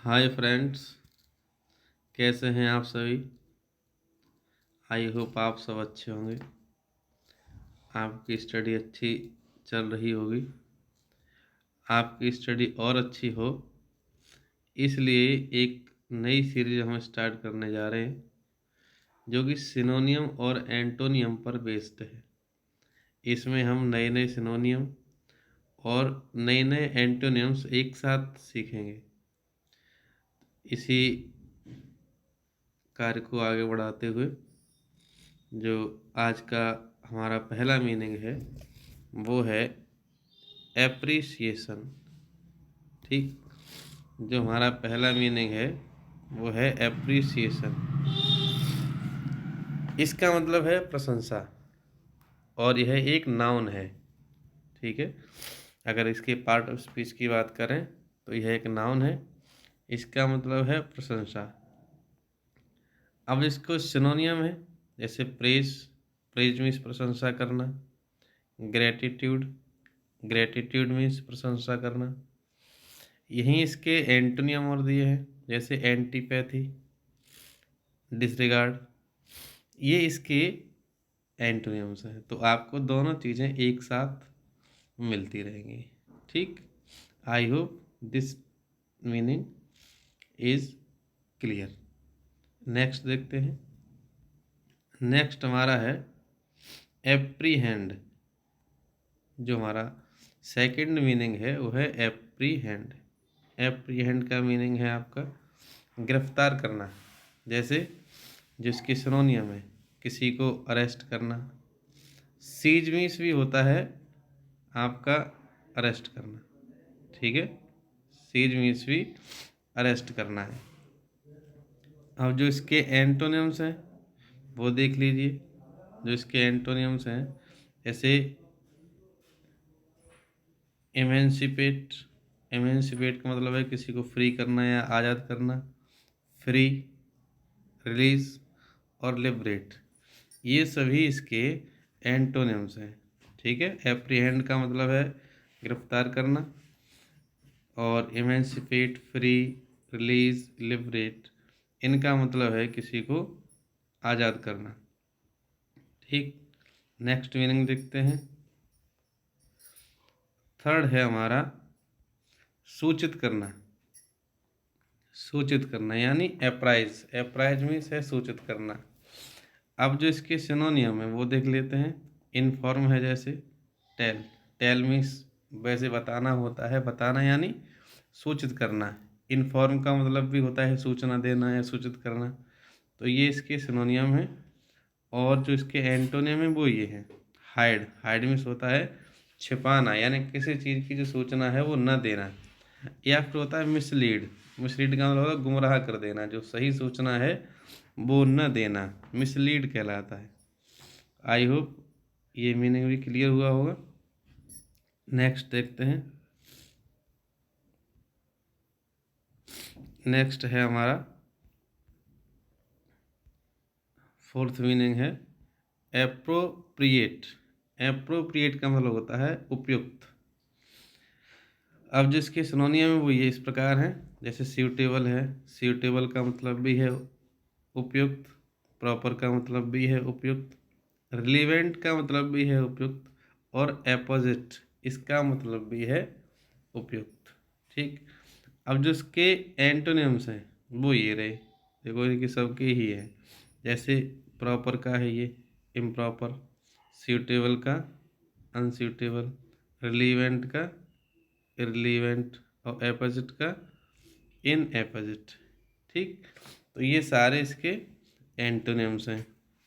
Hi friends, कैसे हैं आप सभी। आई होप आप सब अच्छे होंगे। आपकी स्टडी अच्छी चल रही होगी। आपकी स्टडी और अच्छी हो इसलिए एक नई सीरीज हम स्टार्ट करने जा रहे हैं जो कि सिनोनियम और एंटोनियम पर बेस्ड है। इसमें हम नए नए सिनोनियम और नए नए एंटोनियम्स एक साथ सीखेंगे। इसी कार्य को आगे बढ़ाते हुए जो आज का हमारा पहला मीनिंग है वो है एप्रिसिएशन। ठीक, जो हमारा पहला मीनिंग है वो है एप्रिसिएशन। इसका मतलब है प्रशंसा और यह एक नाउन है। ठीक है, अगर इसके पार्ट ऑफ स्पीच की बात करें तो यह एक नाउन है। इसका मतलब है प्रशंसा। अब इसको सिनोनियम है, जैसे प्रेज। प्रेज मीन्स प्रशंसा करना। ग्रेटिट्यूड, ग्रेटिट्यूड मीन्स प्रशंसा करना। यहीं इसके एंटोनियम और दिए हैं, जैसे एंटीपैथी, डिसरिगार्ड। ये इसके एंटोनियम्स हैं। तो आपको दोनों चीज़ें एक साथ मिलती रहेंगी। ठीक, I hope this meaning is clear. Next देखते हैं। नेक्स्ट हमारा है एप्रीहेंड। जो हमारा सेकंड मीनिंग है वो है एप्रीहेंड। एप्रीहेंड का मीनिंग है आपका गिरफ्तार करना। जैसे जिसकी सिनोनियम है किसी को अरेस्ट करना। सीज मीन्स भी होता है आपका अरेस्ट करना। ठीक है, सीज मीन्स भी अरेस्ट करना है। अब जो इसके एंटोनियम्स हैं वो देख लीजिए। जो इसके एंटोनियम्स हैं जैसे एमेंसिपेट। एमेंसिपेट का मतलब है किसी को फ्री करना या आज़ाद करना। फ्री, रिलीज और लिबरेट, ये सभी इसके एंटोनिम्स हैं। ठीक है, एप्रीहेंड का मतलब है गिरफ्तार करना और इमेंसिपेट, फ्री, रिलीज, लिबरेट, इनका मतलब है किसी को आज़ाद करना। ठीक, नेक्स्ट मीनिंग देखते हैं। थर्ड है हमारा सूचित करना। सूचित करना यानी अप्राइज। अप्राइज मीन्स है सूचित करना। अब जो इसके सिनोनियम है वो देख लेते हैं। इन्फॉर्म है, जैसे टेल। टेल मीन्स वैसे बताना होता है, बताना यानी सूचित करना। इन्फॉर्म का मतलब भी होता है सूचना देना या सूचित करना। तो ये इसके सिनोनियम है। और जो इसके एंटोनियम है वो ये है हाइड। हाइड मीन्स होता है छिपाना, यानी किसी चीज़ की जो सूचना है वो न देना। या फिर होता है मिसलीड। मिसलीड का मतलब होता है गुमराह कर देना। जो सही सूचना है वो न देना मिसलीड कहलाता है। आई होप ये मीनिंग भी क्लियर हुआ होगा। नेक्स्ट देखते हैं। नेक्स्ट है हमारा फोर्थ मीनिंग है एप्रोप्रिएट। एप्रोप्रिएट का मतलब होता है उपयुक्त। अब जिसके सिनोनियम है वो ये इस प्रकार हैं, जैसे सूटेबल है। सूटेबल का मतलब भी है उपयुक्त। प्रॉपर का मतलब भी है उपयुक्त। रिलीवेंट का मतलब भी है उपयुक्त। और एपोजिट, इसका मतलब भी है उपयुक्त। ठीक, अब जो इसके एंटोनिम्स हैं वो ये रहे। देखो इनकी सबके ही है। जैसे प्रॉपर का है ये इम्प्रॉपर, सूटेबल का अनसूटेबल, रिलीवेंट का इरलीवेंट और एपोजिट का इन एपोजिट। ठीक, तो ये सारे इसके एंटोनिम्स हैं।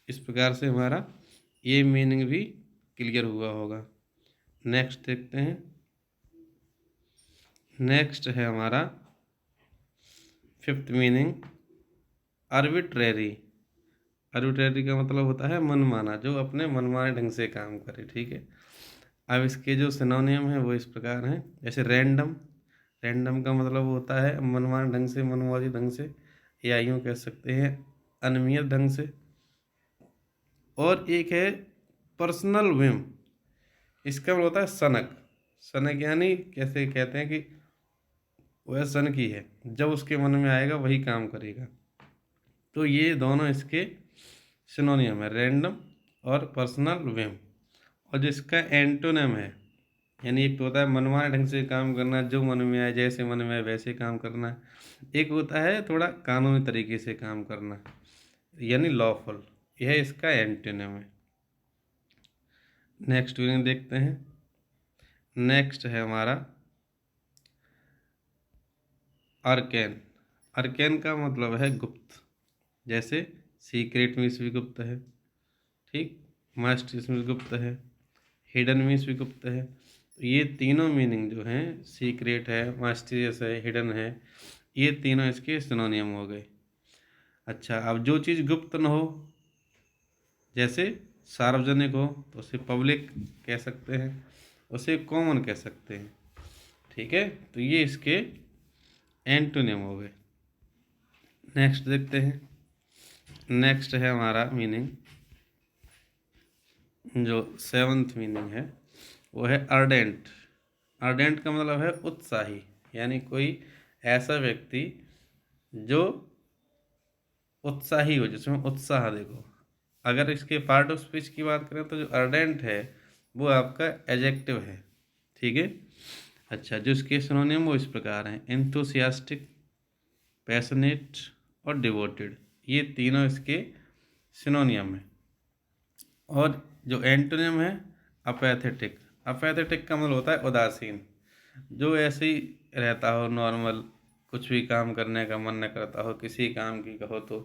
इस प्रकार से हमारा ये मीनिंग भी क्लियर हुआ होगा। नेक्स्ट देखते हैं। नेक्स्ट है हमारा फिफ्थ मीनिंग आर्बिट्रेरी। आर्बिट्रेरी का मतलब होता है मनमाना, जो अपने मनमाने ढंग से काम करे। ठीक है, अब इसके जो सिनोनियम है वो इस प्रकार हैं, जैसे रैंडम। रैंडम का मतलब होता है मनमाने ढंग से, मनमानी ढंग से, या यूँ कह सकते हैं अनियमित ढंग से। और एक है पर्सनल विम। इसका मतलब होता है सनक। सनक यानी कैसे कहते हैं कि वह सन की है, जब उसके मन में आएगा वही काम करेगा। तो ये दोनों इसके सिनोनियम है, रैंडम और पर्सनल whim। और जिसका एंटोनिम है, यानी एक तो होता है मनमाने ढंग से काम करना, जो मन में आए जैसे मन में आए वैसे काम करना। एक होता है थोड़ा कानूनी तरीके से काम करना, यानी लॉफुल। यह इसका एंटोनिम है। नेक्स्ट मीनिंग देखते हैं। नेक्स्ट है हमारा अर्केन। अर्केन का मतलब है गुप्त, जैसे सीक्रेट मीन्स भी गुप्त है, ठीक, मास्टर्स मीन्स गुप्त है, हिडन मीन्स भी गुप्त है। तो ये तीनों मीनिंग जो हैं, सीक्रेट है, मास्टरियस है, हिडन है, ये तीनों इसके सिनोनियम हो गए। अच्छा, अब जो चीज़ गुप्त न हो, जैसे सार्वजनिक हो, तो उसे पब्लिक कह सकते हैं, उसे कॉमन कह सकते हैं, ठीक है। तो ये इसके एंटोनिम हो गए। नेक्स्ट देखते हैं। नेक्स्ट है हमारा मीनिंग, जो सेवन्थ मीनिंग है वो है अर्डेंट। अर्डेंट का मतलब है उत्साही, यानी कोई ऐसा व्यक्ति जो उत्साही हो, जिसमें उत्साह देखो। अगर इसके पार्ट ऑफ स्पीच की बात करें तो जो अर्डेंट है वो आपका एडजेक्टिव है, ठीक है। अच्छा, जो इसके सिनोनिम वो इस प्रकार हैं, एंथुसियास्टिक, पैशनेट और डिवोटेड। ये तीनों इसके सिनोनियम हैं। और जो एंटोनिम है अपैथेटिक। अपैथेटिक का मतलब होता है उदासीन, जो ऐसे ही रहता हो नॉर्मल, कुछ भी काम करने का मन न करता हो, किसी काम की कहो तो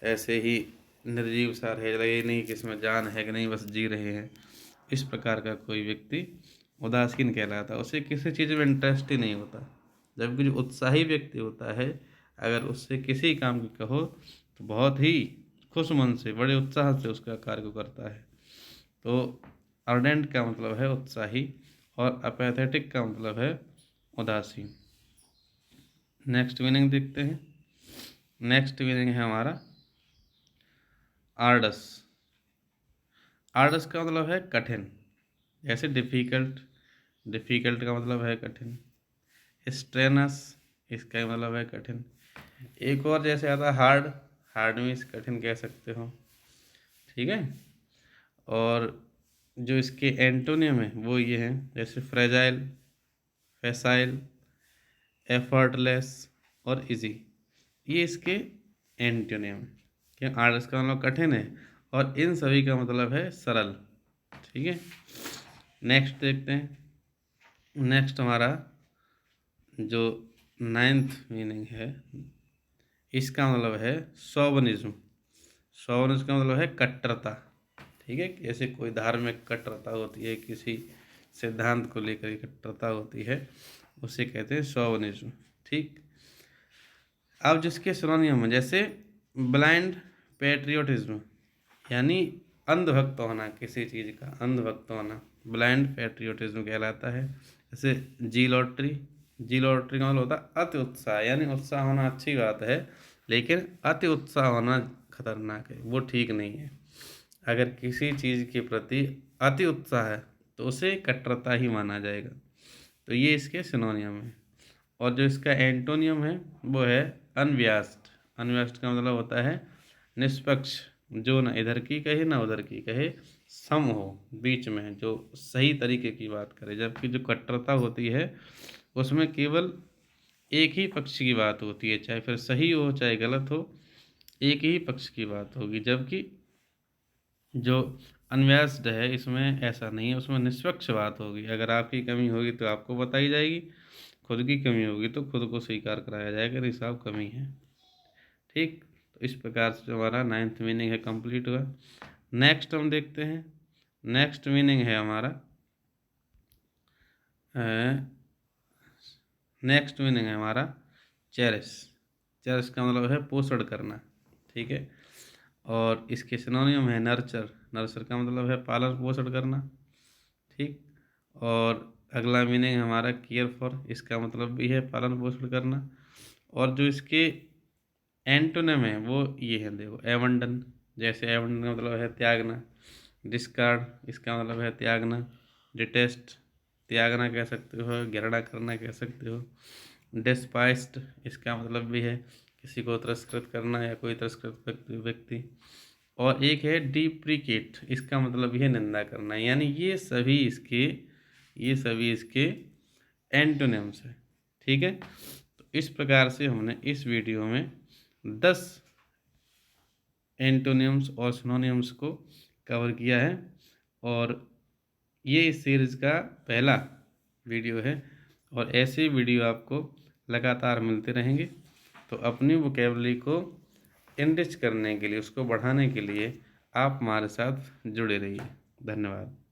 ऐसे ही निर्जीव सा रहे, लगे नहीं कि इसमें जान है कि नहीं, बस जी रहे हैं। इस प्रकार का कोई व्यक्ति उदासीन कहलाता है, उसे किसी चीज़ में इंटरेस्ट ही नहीं होता। जबकि जो उत्साही व्यक्ति होता है, अगर उससे किसी काम की कहो तो बहुत ही खुश मन से, बड़े उत्साह से उसका कार्य को करता है। तो अर्डेंट का मतलब है उत्साही और अपैथेटिक का मतलब है उदासीन। नेक्स्ट मीनिंग देखते हैं। नेक्स्ट मीनिंग है हमारा आर्डस। आर्डस का मतलब है कठिन, जैसे डिफ़िकल्ट। डिफ़िकल्ट का मतलब है कठिन। स्ट्रेनस, इसका मतलब है कठिन। एक और जैसे आता है हार्ड। हार्ड मीन्स कठिन कह सकते हो, ठीक है। और जो इसके एंटोनियम है वो ये हैं, जैसे फ्रेजाइल, फैसाइल, एफर्टलेस और इजी। ये इसके एंटोनियम है। क्या आर्डस का मतलब कठिन है और इन सभी का मतलब है सरल, ठीक है। नेक्स्ट देखते हैं। नेक्स्ट हमारा जो नाइन्थ मीनिंग है, इसका मतलब है शोवनिज्म। शोवनिज्म का मतलब है कट्टरता, ठीक है। जैसे कोई धार्मिक कट्टरता होती है, किसी सिद्धांत को लेकर कट्टरता होती है, उसे कहते हैं शोवनिज्म, ठीक। अब जिसके सिनोनियम है, जैसे ब्लाइंड पैट्रियोटिज्म, यानी अंधभक्त होना, किसी चीज़ का अंधभक्त होना, ब्लाइंड पैट्रियोटिज्म कहलाता है। जैसे जी लॉटरी। जी लॉटरी का मतलब होता है अति उत्साह, यानी उत्साह होना अच्छी बात है, लेकिन अति उत्साह होना खतरनाक है, वो ठीक नहीं है। अगर किसी चीज़ के प्रति अति उत्साह है तो उसे कट्टरता ही माना जाएगा। तो ये इसके सिनोनियम है। और जो इसका एंटोनियम है वो है अनव्यास्ट। अनव्यास्ट का मतलब होता है निष्पक्ष, जो ना इधर की कहे ना उधर की कहे, सम हो, बीच में, जो सही तरीके की बात करे। जबकि जो कट्टरता होती है उसमें केवल एक ही पक्ष की बात होती है, चाहे फिर सही हो चाहे गलत हो, एक ही पक्ष की बात होगी। जबकि जो अनव्यास्ड है इसमें ऐसा नहीं है, उसमें निष्पक्ष बात होगी। अगर आपकी कमी होगी तो आपको बताई जाएगी, खुद की कमी होगी तो खुद को स्वीकार कराया जाएगा कि साहब कमी है, ठीक। तो इस प्रकार से हमारा नाइन्थ मीनिंग है कंप्लीट हुआ। नेक्स्ट हम देखते हैं। नेक्स्ट मीनिंग है हमारा, नेक्स्ट मीनिंग है हमारा चेरिश। चेरिश का मतलब है पोषण करना, ठीक है। और इसके सिनोनियम है नर्चर। नर्चर का मतलब है पालन पोषण करना, ठीक। और अगला मीनिंग हमारा केयर फॉर, इसका मतलब भी है पालन पोषण करना। और जो इसके एंटोनिम है वो ये है, देखो, एवंडन। जैसे एवंडन का मतलब है त्यागना। डिस्कार्ड, इसका मतलब है त्यागना। डिटेस्ट, त्यागना कह सकते हो, घृणा करना कह सकते हो। डिस्पाइस्ड इसका मतलब भी है किसी को तिरस्कृत करना या कोई तिरस्कृत व्यक्ति। और एक है डिप्रिकेट, इसका मतलब भी है निंदा करना। यानी ये सभी इसके एंटोनिम्स है। ठीक है, तो इस प्रकार से हमने इस वीडियो में 10 एंटोनिम्स और सिनोनिम्स को कवर किया है, और ये इस सीरीज़ का पहला वीडियो है। और ऐसे वीडियो आपको लगातार मिलते रहेंगे। तो अपनी वोकेबलरी को एनरिच करने के लिए, उसको बढ़ाने के लिए आप हमारे साथ जुड़े रहिए। धन्यवाद।